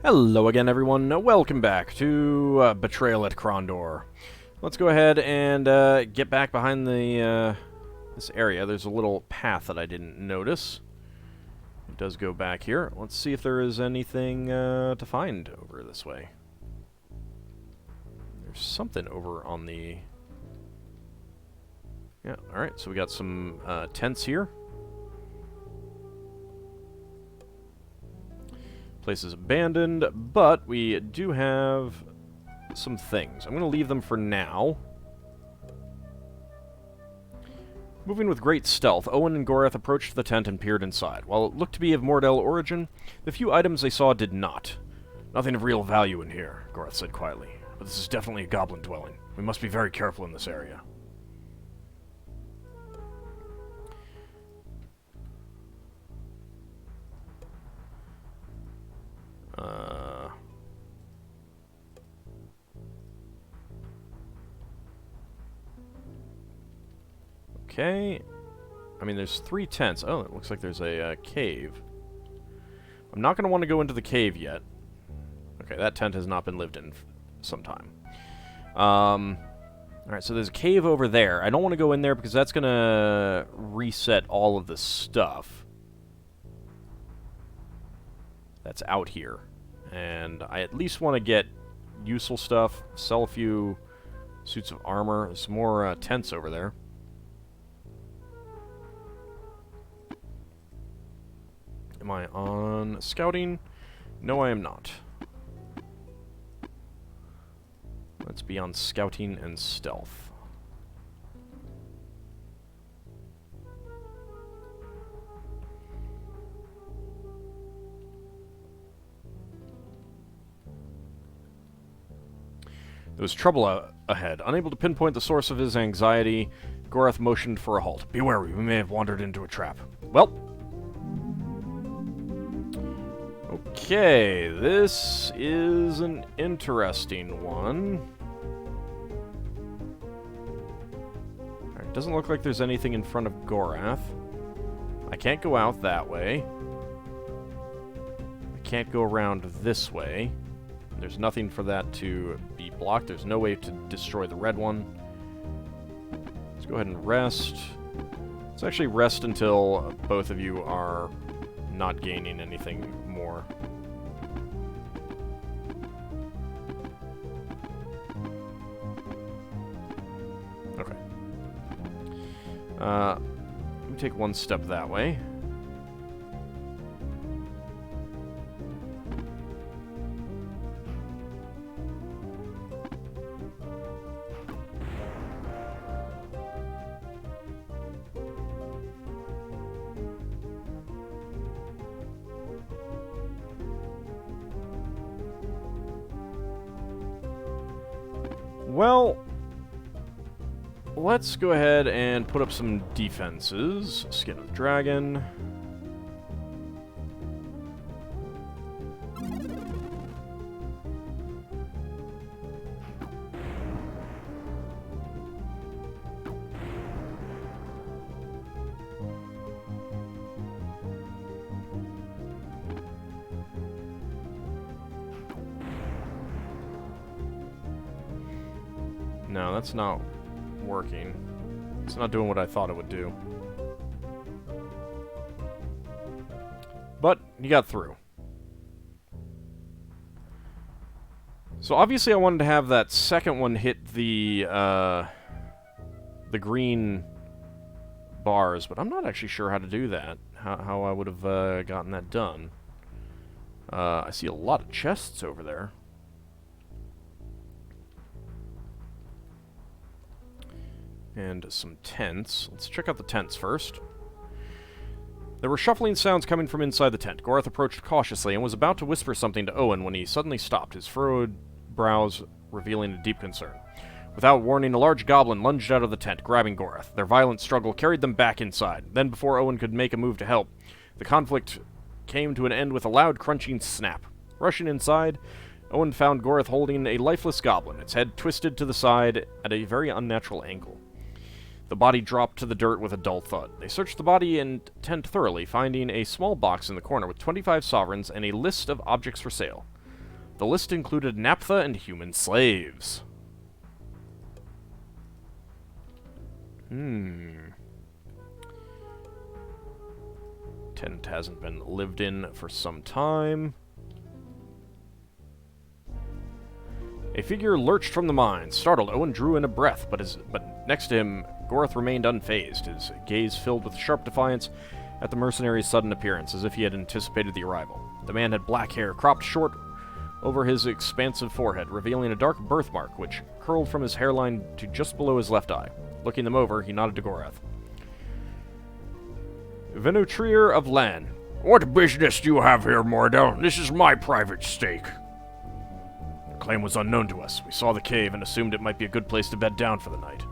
Hello again, everyone. Welcome back to Betrayal at Krondor. Let's go ahead and get back behind the this area. There's a little path that I didn't notice. It does go back here. Let's see if there is anything to find over this way. There's something over on the... Yeah, alright, so we got some tents here. Place is abandoned, but we do have some things. I'm going to leave them for now. Moving with great stealth, Owen and Gorath approached the tent and peered inside. While it looked to be of Mordell origin, the few items they saw did not. Nothing of real value in here, Gorath said quietly. But this is definitely a goblin dwelling. We must be very careful in this area. Okay. I mean, there's 3 tents. Oh, it looks like there's a cave. I'm not going to want to go into the cave yet. Okay, that tent has not been lived in some time. Alright, so there's a cave over there. I don't want to go in there because that's going to reset all of the stuff that's out here. And I at least want to get useful stuff, sell a few suits of armor. There's some more tents over there. Am I on scouting? No, I am not. Let's be on scouting and stealth. There was trouble ahead. Unable to pinpoint the source of his anxiety, Gorath motioned for a halt. Be wary, we may have wandered into a trap. Well... Okay, this is an interesting one. Alright, doesn't look like there's anything in front of Gorath. I can't go out that way. I can't go around this way. There's nothing for that to be blocked. There's no way to destroy the red one. Let's go ahead and rest. Let's actually rest until both of you are not gaining anything more. Okay. Let me take one step that way. Well, let's go ahead and put up some defenses. Skin of the dragon. No, that's not working. It's not doing what I thought it would do. But you got through. So obviously I wanted to have that second one hit the green bars, but I'm not actually sure how to do that. How I would have gotten that done. I see a lot of chests over there. And some tents. Let's check out the tents first. There were shuffling sounds coming from inside the tent. Gorath approached cautiously and was about to whisper something to Owen when he suddenly stopped, his furrowed brows revealing a deep concern. Without warning, a large goblin lunged out of the tent, grabbing Gorath. Their violent struggle carried them back inside. Then, before Owen could make a move to help, the conflict came to an end with a loud crunching snap. Rushing inside, Owen found Gorath holding a lifeless goblin, its head twisted to the side at a very unnatural angle. The body dropped to the dirt with a dull thud. They searched the body and tent thoroughly, finding a small box in the corner with 25 sovereigns and a list of objects for sale. The list included naphtha and human slaves. Tent hasn't been lived in for some time. A figure lurched from the mine. Startled, Owen drew in a breath, but next to him, Gorath remained unfazed, his gaze filled with sharp defiance at the mercenary's sudden appearance, as if he had anticipated the arrival. The man had black hair, cropped short over his expansive forehead, revealing a dark birthmark which curled from his hairline to just below his left eye. Looking them over, he nodded to Gorath. Venutrier of Lan. What business do you have here, Mordell? This is my private stake. The claim was unknown to us. We saw the cave and assumed it might be a good place to bed down for the night.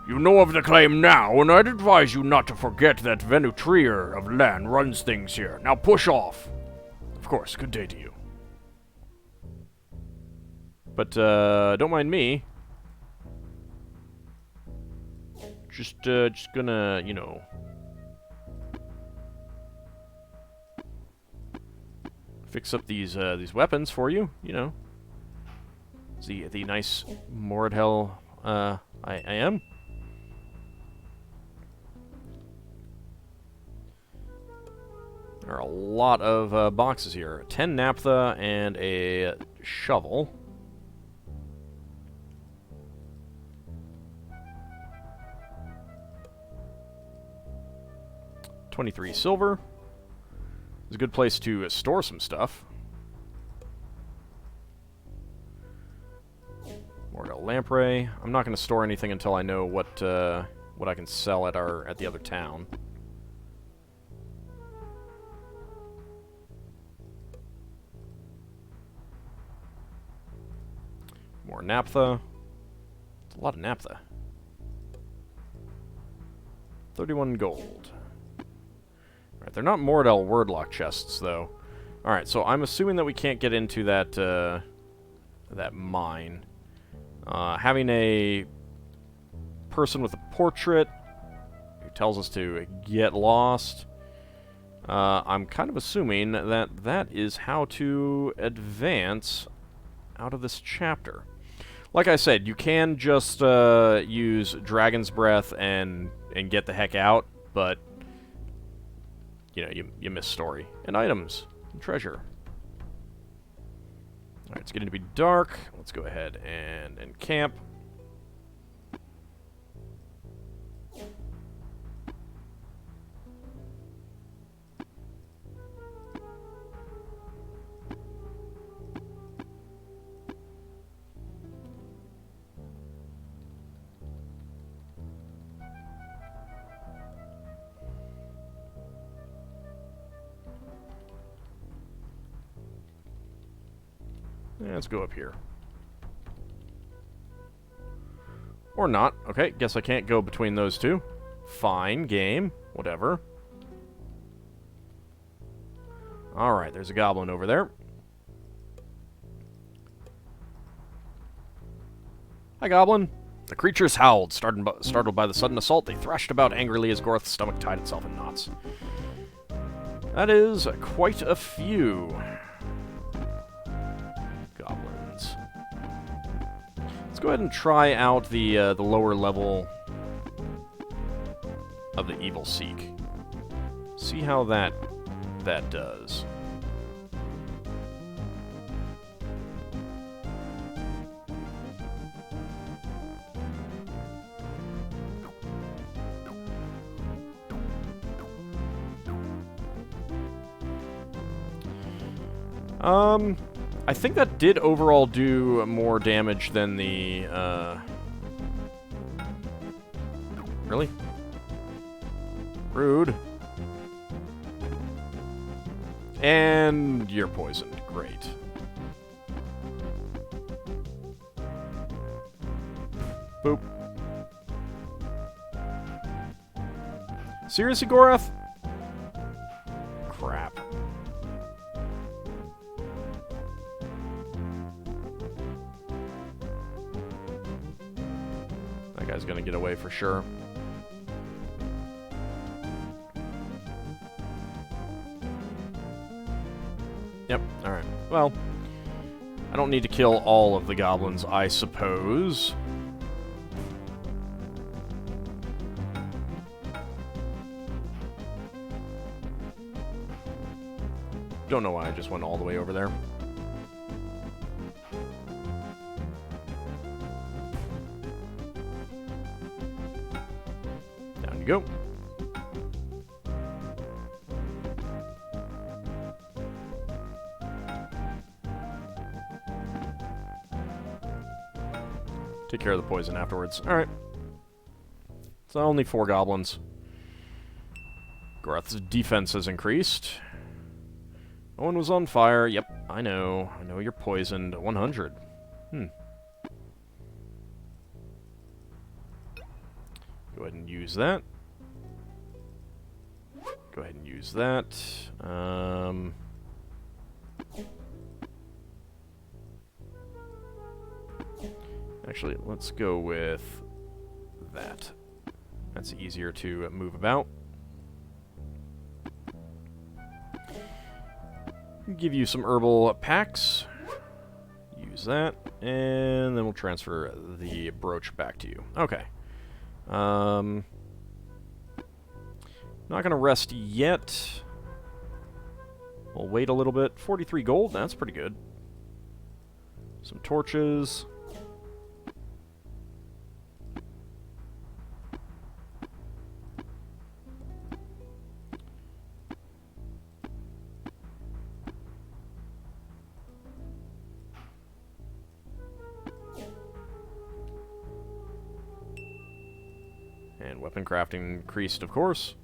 You know of the claim now, and I'd advise you not to forget that Venutrier of Lan runs things here. Now push off. Of course, good day to you. But, don't mind me. Just gonna, you know... fix up these weapons for you, you know. The nice Mordell, I am. There are a lot of boxes here. 10 naphtha and a shovel. $23 silver. It's a good place to store some stuff. Mordell lamprey. I'm not going to store anything until I know what I can sell at the other town. More naphtha. It's a lot of naphtha. 31 gold. Alright, they're not Mordell wordlock chests, though. Alright, so I'm assuming that we can't get into that, that mine. Having a person with a portrait who tells us to get lost. I'm kind of assuming that that is how to advance out of this chapter. Like I said, you can just use Dragon's Breath and get the heck out, but you know, you miss story. And items. And treasure. Alright, it's getting to be dark. Let's go ahead and camp. Let's go up here. Or not. Okay, guess I can't go between those two. Fine, game. Whatever. Alright, there's a goblin over there. Hi, goblin. The creatures howled. Startled by the sudden assault, they thrashed about angrily as Gorath's stomach tied itself in knots. That is quite a few. Goblins. Let's go ahead and try out the lower level of the Evil Seek. See how that does. I think that did overall do more damage than the, Really? Rude. And you're poisoned. Great. Boop. Seriously, Gorath? Crap. That guy's gonna get away for sure. Yep, alright. Well, I don't need to kill all of the goblins, I suppose. Don't know why I just went all the way over there. Down you go. Take care of the poison afterwards. Alright. So only 4 goblins. Gorath's defense has increased. Owen was on fire. Yep, I know. I know you're poisoned. 100. Go ahead and use that. Go ahead and use that. Actually, let's go with that. That's easier to move about. Give you some herbal packs. Use that. And then we'll transfer the brooch back to you. Okay. Not gonna rest yet. We'll wait a little bit. 43 gold, that's pretty good. Some torches. And weapon crafting increased, of course.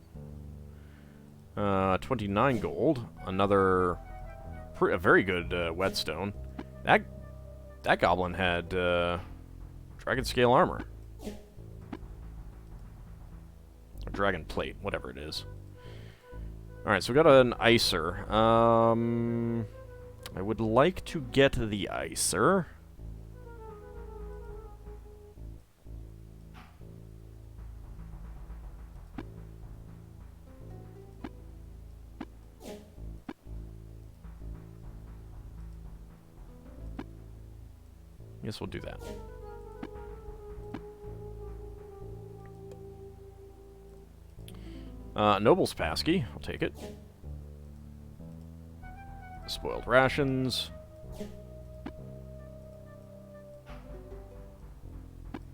29 gold. Another... a very good whetstone. That goblin had dragon scale armor. Or dragon plate, whatever it is. Alright, so we got an icer. I would like to get the icer. Guess we'll do that. Noble's Passkey. I'll take it. Spoiled rations.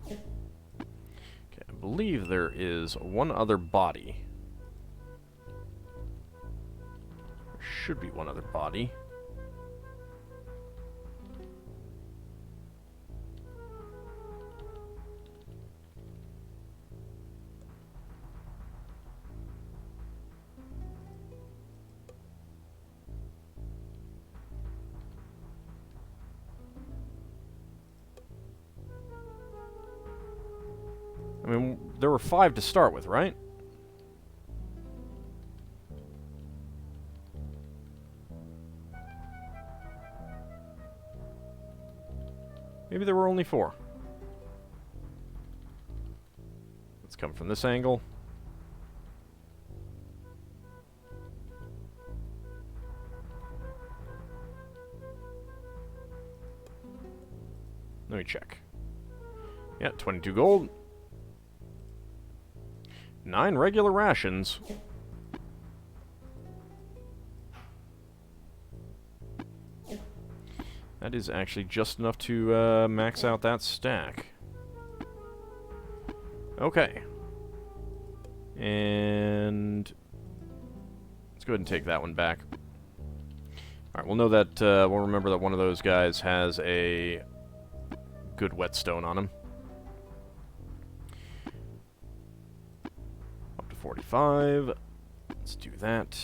Okay, I believe there is one other body. There should be one other body. I mean, there were 5 to start with, right? Maybe there were only 4. Let's come from this angle. Let me check. Yeah, 22 gold. 9 regular rations. That is actually just enough to max out that stack. Okay. And let's go ahead and take that one back. Alright, we'll know that, we'll remember that one of those guys has a good whetstone on him. 45. Let's do that.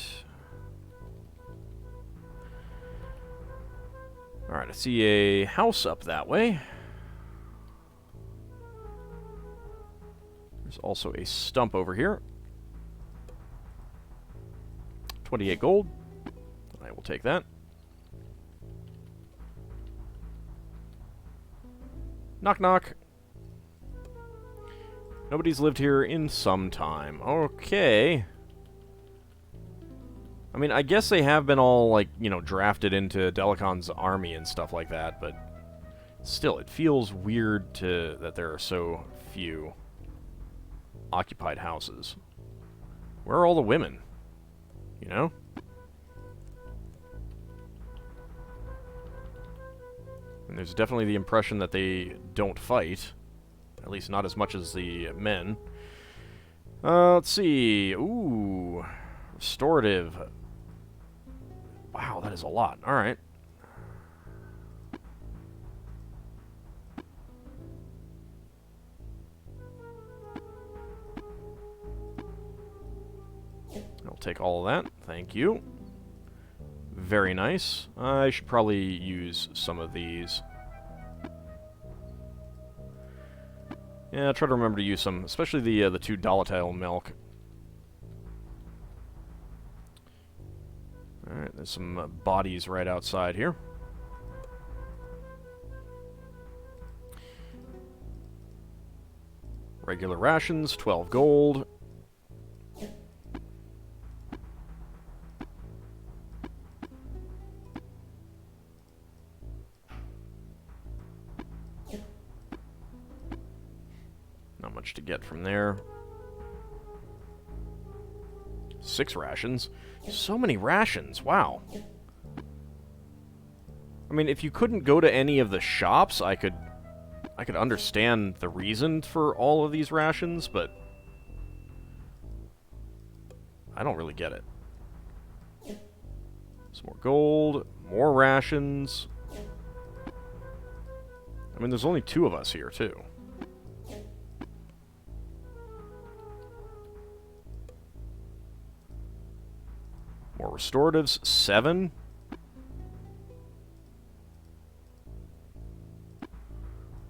Alright, I see a house up that way. There's also a stump over here. 28 gold. I will take that. Knock knock. Nobody's lived here in some time. Okay. I mean, I guess they have been all, like, you know, drafted into Delacon's army and stuff like that, but still, it feels weird that there are so few occupied houses. Where are all the women? You know? And there's definitely the impression that they don't fight. At least not as much as the men. Let's see. Ooh. Restorative. Wow, that is a lot. Alright. I'll take all of that. Thank you. Very nice. I should probably use some of these. Yeah, I'll try to remember to use some, especially the 2 volatile milk. Alright, there's some bodies right outside here. Regular rations, 12 gold. Not much to get from there. 6 rations. So many rations, wow. I mean, if you couldn't go to any of the shops, I could understand the reason for all of these rations, but I don't really get it. Some more gold, more rations. I mean, there's only 2 of us here, too. More restoratives, 7.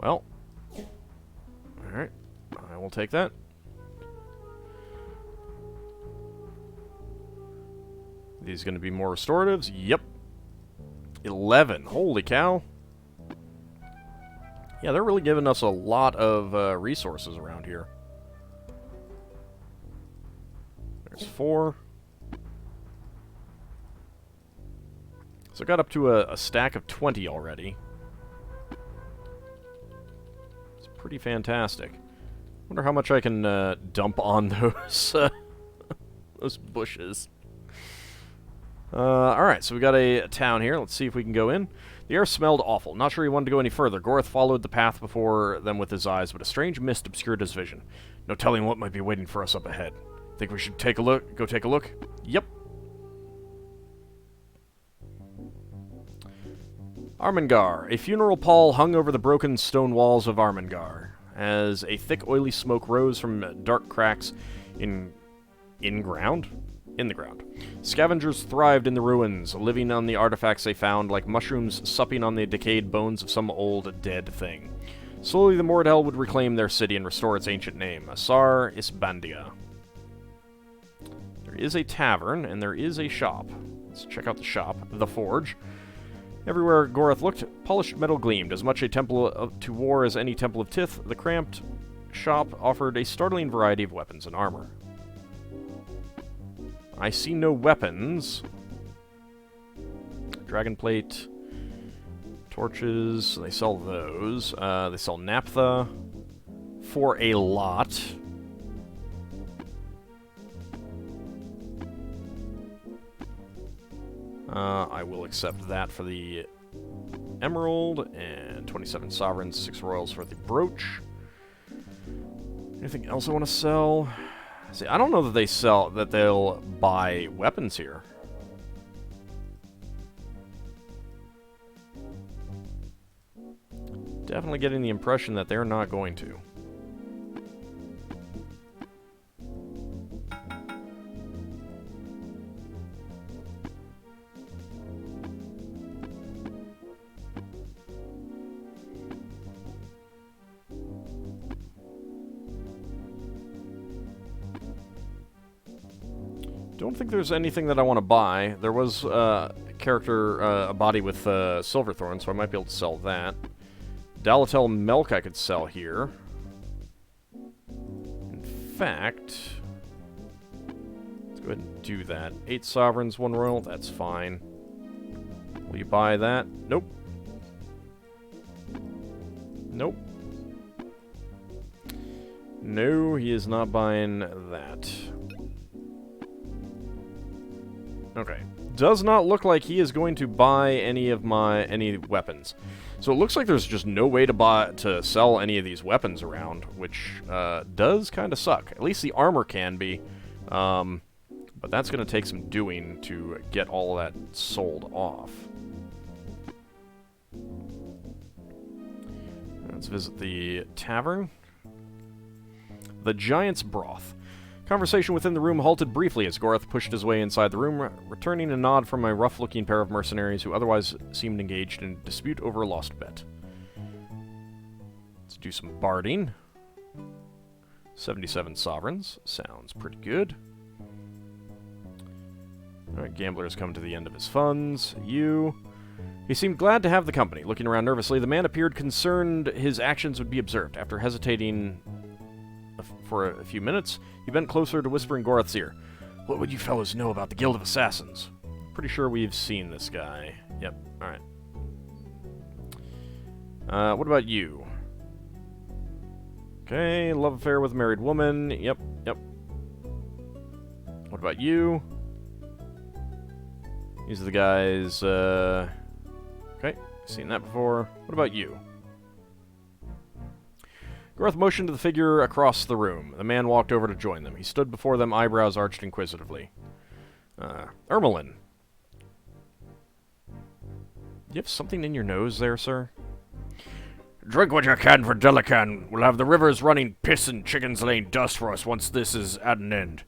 Well, alright, I will take that. These going to be more restoratives? Yep. 11, holy cow. Yeah, they're really giving us a lot of resources around here. There's 4. So I got up to a stack of 20 already. It's pretty fantastic. Wonder how much I can dump on those those bushes. Alright, so we got a town here. Let's see if we can go in. The air smelled awful. Not sure he wanted to go any further. Gorth followed the path before them with his eyes, but a strange mist obscured his vision. No telling what might be waiting for us up ahead. Think we should take a look? Go take a look? Yep. Armengar. A funeral pall hung over the broken stone walls of Armengar, as a thick, oily smoke rose from dark cracks in the ground. Scavengers thrived in the ruins, living on the artifacts they found like mushrooms supping on the decayed bones of some old, dead thing. Slowly, the Mordhel would reclaim their city and restore its ancient name, Asar Isbandia. There is a tavern, and there is a shop. Let's check out the shop. The Forge. Everywhere Gorath looked, polished metal gleamed, as much a temple to war as any temple of Tith. The cramped shop offered a startling variety of weapons and armor. I see no weapons. Dragon plate, torches, they sell those. They sell naphtha for a lot. I will accept that for the emerald, and 27 sovereigns, 6 royals for the brooch. Anything else I want to sell? See, I don't know that they'll buy weapons here. Definitely getting the impression that they're not going to. Don't think there's anything that I want to buy. There was a body with Silverthorn, so I might be able to sell that. Dalatel milk I could sell here. In fact, let's Go ahead and do that. 8 sovereigns, 1 royal, that's fine. Will you buy that? Nope. Nope. No, he is not buying that. Okay. Does not look like he is going to buy any weapons. So it looks like there's just no way to sell any of these weapons around, which does kind of suck. At least the armor can be. But that's going to take some doing to get all of that sold off. Let's visit the tavern. The Giant's Broth. Conversation within the room halted briefly as Gorath pushed his way inside the room, returning a nod from a rough-looking pair of mercenaries who otherwise seemed engaged in a dispute over a lost bet. Let's do some barding. 77 sovereigns. Sounds pretty good. Alright, Gambler has come to the end of his funds. You. He seemed glad to have the company. Looking around nervously, the man appeared concerned his actions would be observed. After hesitating for a few minutes, he bent closer to whisper in Gorath's ear. What would you fellows know about the Guild of Assassins? Pretty sure we've seen this guy. Yep, alright. What about you? Okay, love affair with a married woman. Yep. What about you? These are the guys, okay, seen that before. What about you? Gorath motioned to the figure across the room. The man walked over to join them. He stood before them, eyebrows arched inquisitively. Ermelin. You have something in your nose there, sir? Drink what you can for Delican. We'll have the rivers running piss and chickens laying dust for us once this is at an end.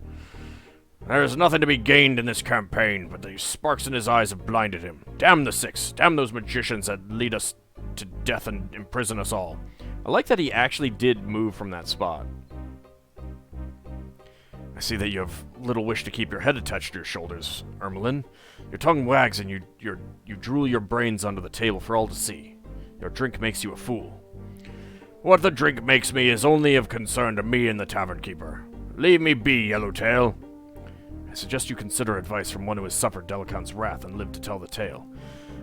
There's nothing to be gained in this campaign, but the sparks in his eyes have blinded him. Damn the Six. Damn those magicians that lead us to death and imprison us all. I like that he actually did move from that spot. I see that you have little wish to keep your head attached to your shoulders, Ermelin. Your tongue wags and you drool your brains onto the table for all to see. Your drink makes you a fool. What the drink makes me is only of concern to me and the tavern keeper. Leave me be, Yellowtail. I suggest you consider advice from one who has suffered Delican's wrath and lived to tell the tale.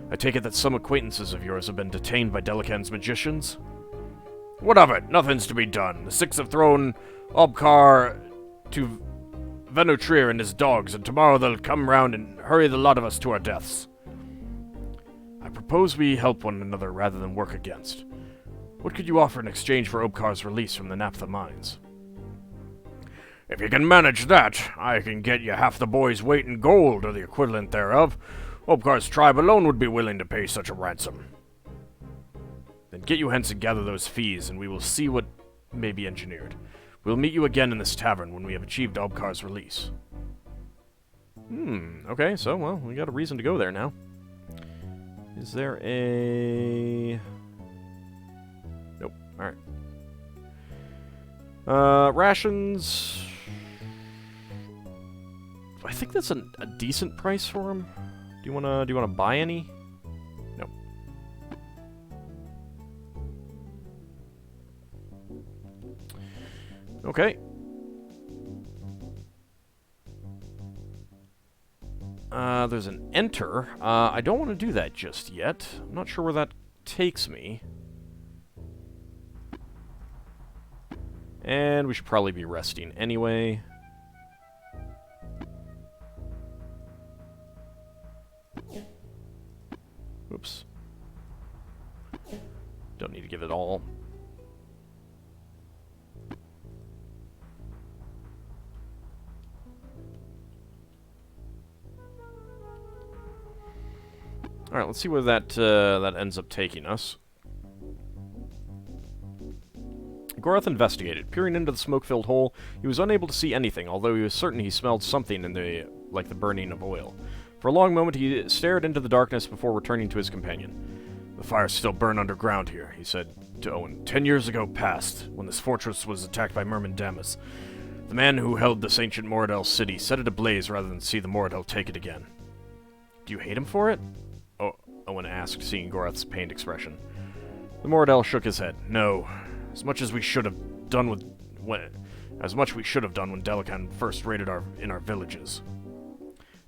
I take it that some acquaintances of yours have been detained by Delican's magicians? What of it? Nothing's to be done. The Six have thrown Obkar to Venutrier and his dogs, and tomorrow they'll come round and hurry the lot of us to our deaths. I propose we help one another rather than work against. What could you offer in exchange for Obkar's release from the Naphtha mines? If you can manage that, I can get you half the boy's weight in gold, or the equivalent thereof. Obkar's tribe alone would be willing to pay such a ransom. Then get you hence and gather those fees, and we will see what may be engineered. We'll meet you again in this tavern when we have achieved Obkar's release. Okay, so, well, we got a reason to go there now. Is there a... Nope, alright. Rations... I think that's a decent price for him. Do you wanna buy any? Nope. Okay. There's an enter. I don't want to do that just yet. I'm not sure where that takes me. And we should probably be resting anyway. Oops. Don't need to give it all. Alright, let's see where that ends up taking us. Gorath investigated. Peering into the smoke-filled hole, he was unable to see anything, although he was certain he smelled something like the burning of oil. For a long moment, he stared into the darkness before returning to his companion. The fires still burn underground here, he said to Owen. 10 years ago past, when this fortress was attacked by Merman Damas. The man who held this ancient Moradel city set it ablaze rather than see the Moradel take it again. Do you hate him for it? Owen asked, seeing Gorath's pained expression. The Moradel shook his head. No. As much as we should have done with As much we should have done when Delican first raided our villages.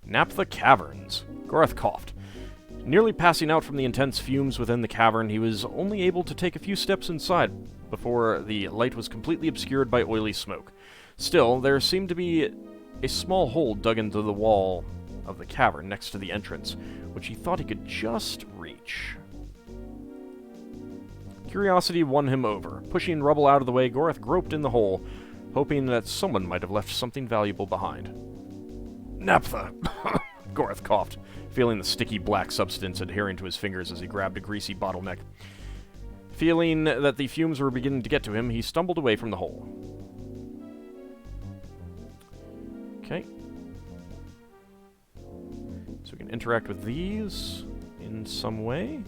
Naphtha Caverns. Gorath coughed. Nearly passing out from the intense fumes within the cavern, he was only able to take a few steps inside before the light was completely obscured by oily smoke. Still, there seemed to be a small hole dug into the wall of the cavern next to the entrance, which he thought he could just reach. Curiosity won him over. Pushing rubble out of the way, Gorath groped in the hole, hoping that someone might have left something valuable behind. Naphtha! Gorath coughed, feeling the sticky black substance adhering to his fingers as he grabbed a greasy bottleneck. Feeling that the fumes were beginning to get to him, he stumbled away from the hole. Okay. So we can interact with these in some way.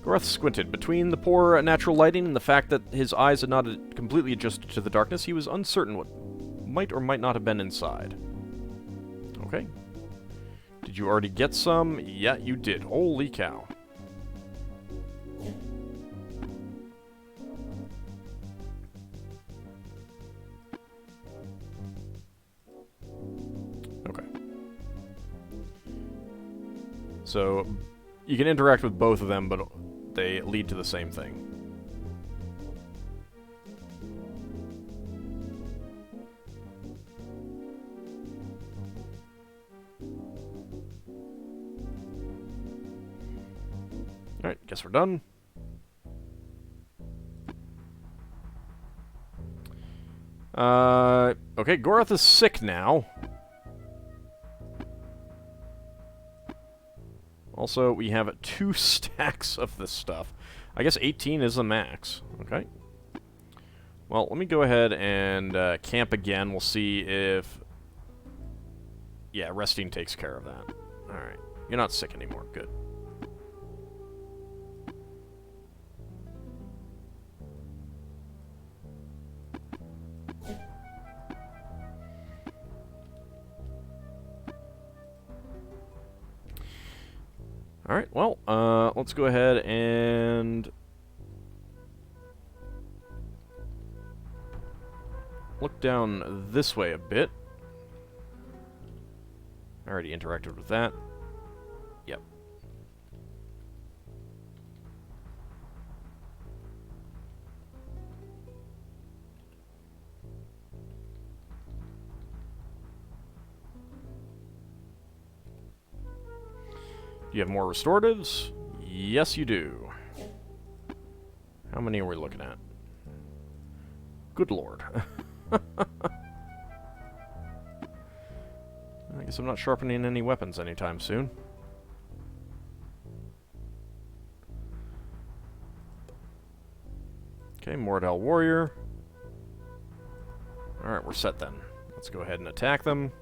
Gorath squinted. Between the poor natural lighting and the fact that his eyes had not completely adjusted to the darkness, he was uncertain what might or might not have been inside. Okay. Did you already get some? Yeah, you did. Holy cow. Okay. So, you can interact with both of them, but they lead to the same thing. Alright, guess we're done. Okay, Gorath is sick now. Also, we have 2 stacks of this stuff. I guess 18 is the max. Okay. Well, let me go ahead and camp again. We'll see if... Yeah, resting takes care of that. Alright. You're not sick anymore. Good. Alright, well, let's go ahead and look down this way a bit. I already interacted with that. Yep. Do you have more restoratives? Yes, you do. How many are we looking at? Good lord. I guess I'm not sharpening any weapons anytime soon. Okay, Mordell Warrior. Alright, we're set then. Let's go ahead and attack them.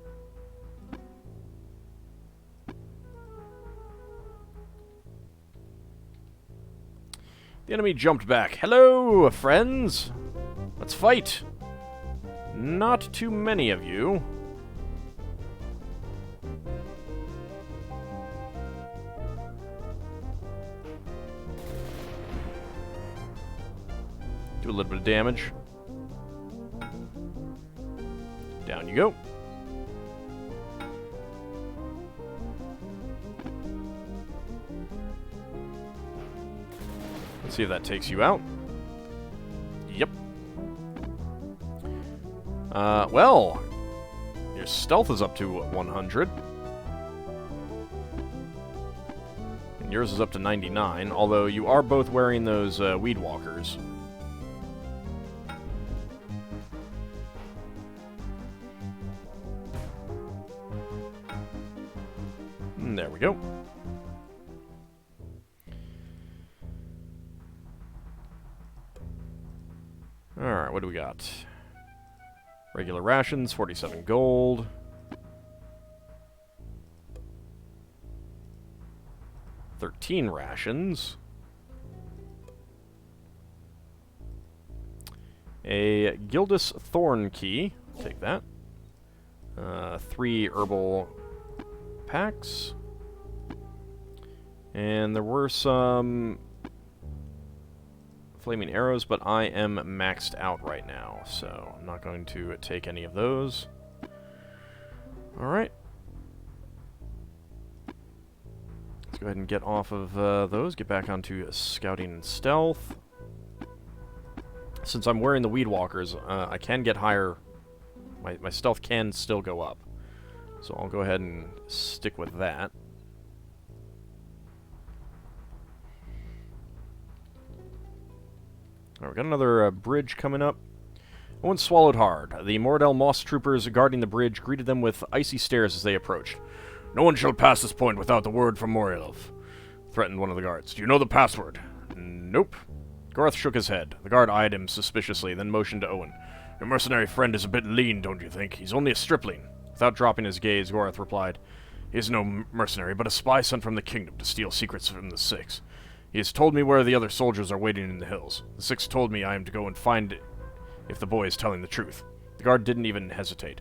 The enemy jumped back. Hello, friends! Let's fight! Not too many of you. Do a little bit of damage. Down you go. Let's see if that takes you out. Yep. Well, your stealth is up to 100. And yours is up to 99, although you are both wearing those weed walkers. And there we go. Alright, what do we got? Regular rations, 47 gold. $13 rations. A Gildus Thorn Key. Take that. 3 herbal packs. And there were some flaming arrows, but I am maxed out right now, so I'm not going to take any of those. Alright. Let's go ahead and get off of those, get back onto scouting and stealth. Since I'm wearing the Weed Walkers, I can get higher. My stealth can still go up. So I'll go ahead and stick with that. Alright, we got another bridge coming up. Owen swallowed hard. The Moradel Moss troopers guarding the bridge greeted them with icy stares as they approached. "No one shall pass this point without the word from Morelov," threatened one of the guards. "Do you know the password?" "Nope." Gorth shook his head. The guard eyed him suspiciously, then motioned to Owen. "Your mercenary friend is a bit lean, don't you think? He's only a stripling." Without dropping his gaze, Gorth replied, "He is no mercenary, but a spy sent from the kingdom to steal secrets from the Six. He has told me where the other soldiers are waiting in the hills. The Six told me I am to go and find it if the boy is telling the truth." The guard didn't even hesitate.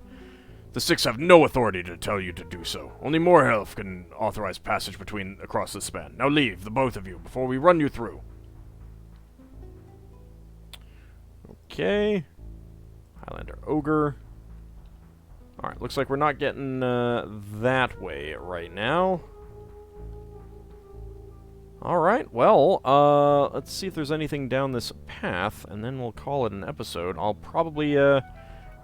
"The Six have no authority to tell you to do so. Only Morhelf can authorize passage across the span. Now leave, the both of you, before we run you through." Okay. Highlander Ogre. Alright, looks like we're not getting that way right now. Alright, well, let's see if there's anything down this path, and then we'll call it an episode. I'll probably run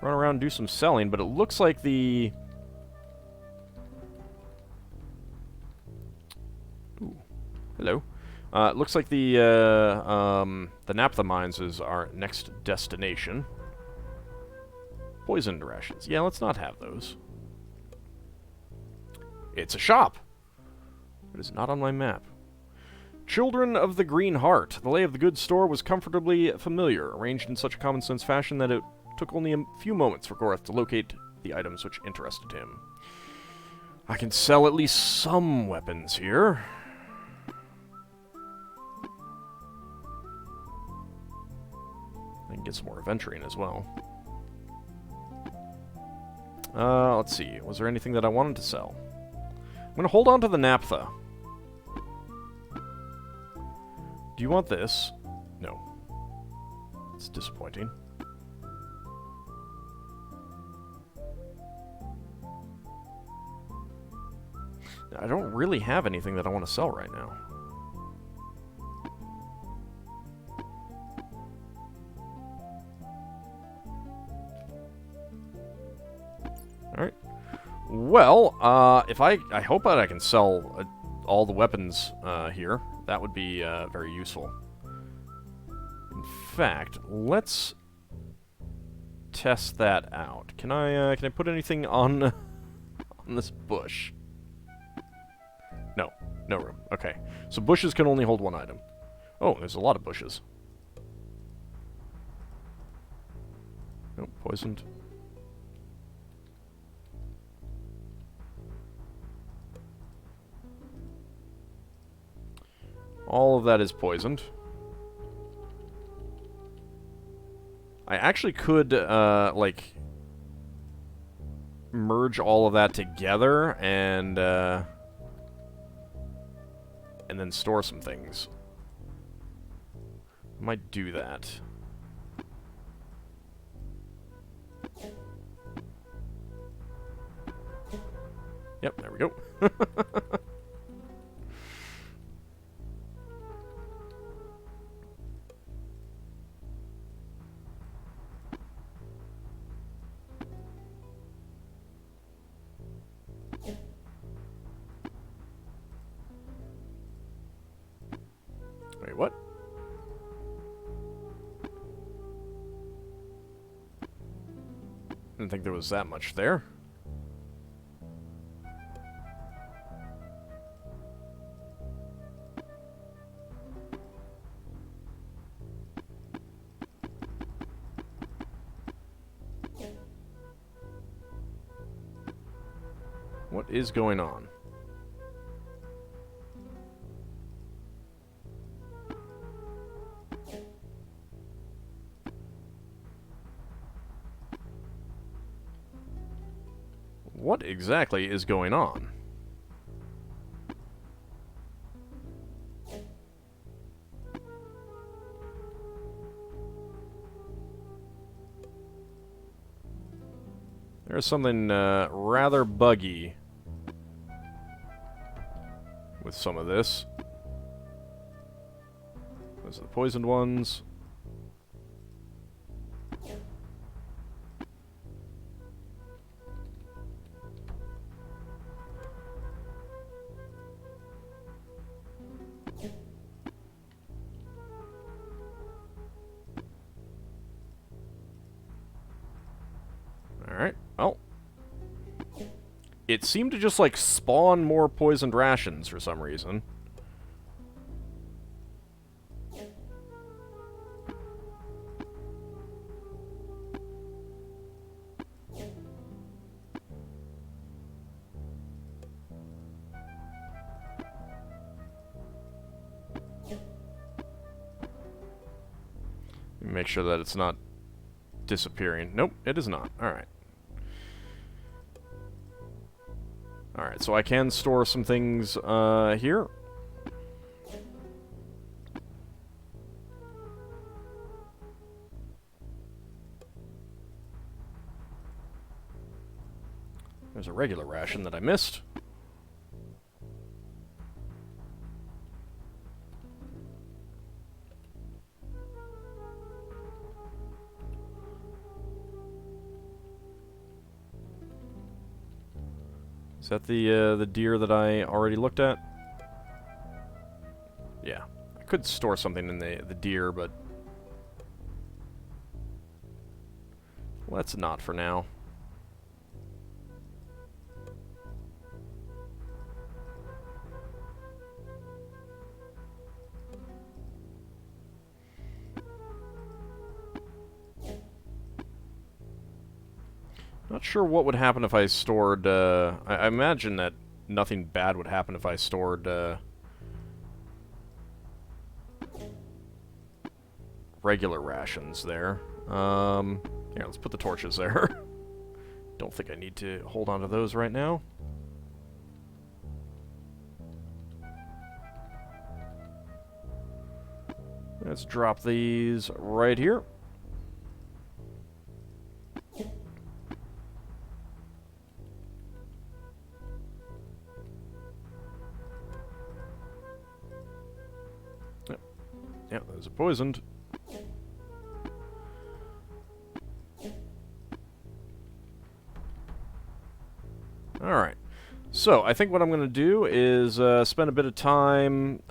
around and do some selling, but it looks like the... Ooh, hello. It looks like the naphtha mines is our next destination. Poisoned rations. Yeah, let's not have those. It's a shop. It is not on my map. Children of the Green Heart. The lay of the goods store was comfortably familiar, arranged in such a common-sense fashion that it took only a few moments for Gorth to locate the items which interested him. I can sell at least some weapons here. I can get some more adventuring as well. Let's see. Was there anything that I wanted to sell? I'm going to hold on to the naphtha. Do you want this? No. It's disappointing. I don't really have anything that I want to sell right now. Alright. Well, if I hope that I can sell all the weapons here. That would be very useful. In fact, let's test that out. Can I put anything on on this bush? No, no room. Okay, so bushes can only hold one item. Oh, there's a lot of bushes. Nope, poisoned. All of that is poisoned. I actually could, like, merge all of that together and then store some things. I might do that. Yep, there we go. Wait, what? Didn't think there was that much there. What is going on? What exactly is going on? There's something rather buggy with some of this. Those are the poisoned ones. Alright, well. It seemed to just, like, spawn more poisoned rations for some reason. Make sure that it's not disappearing. Nope, it is not. Alright. Alright, so I can store some things here. There's a regular ration that I missed. Is that the deer that I already looked at? Yeah. I could store something in the deer, but let's not for now. Not sure what would happen if I stored, I imagine that nothing bad would happen if I stored, regular rations there. Here, let's put the torches there. Don't think I need to hold on to those right now. Let's drop these right here. Yeah, those are poisoned. Alright. So, I think what I'm going to do is spend a bit of time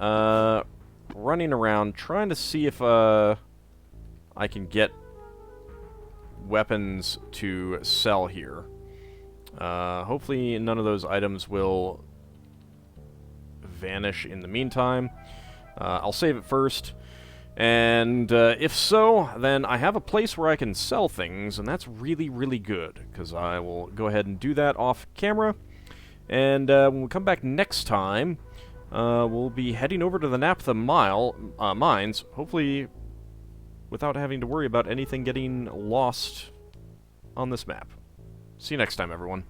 running around trying to see if I can get weapons to sell here. Hopefully none of those items will vanish in the meantime. I'll save it first. And if so, then I have a place where I can sell things, and that's really, really good, because I will go ahead and do that off camera. And when we come back next time, we'll be heading over to the Naphtha mines, hopefully without having to worry about anything getting lost on this map. See you next time, everyone.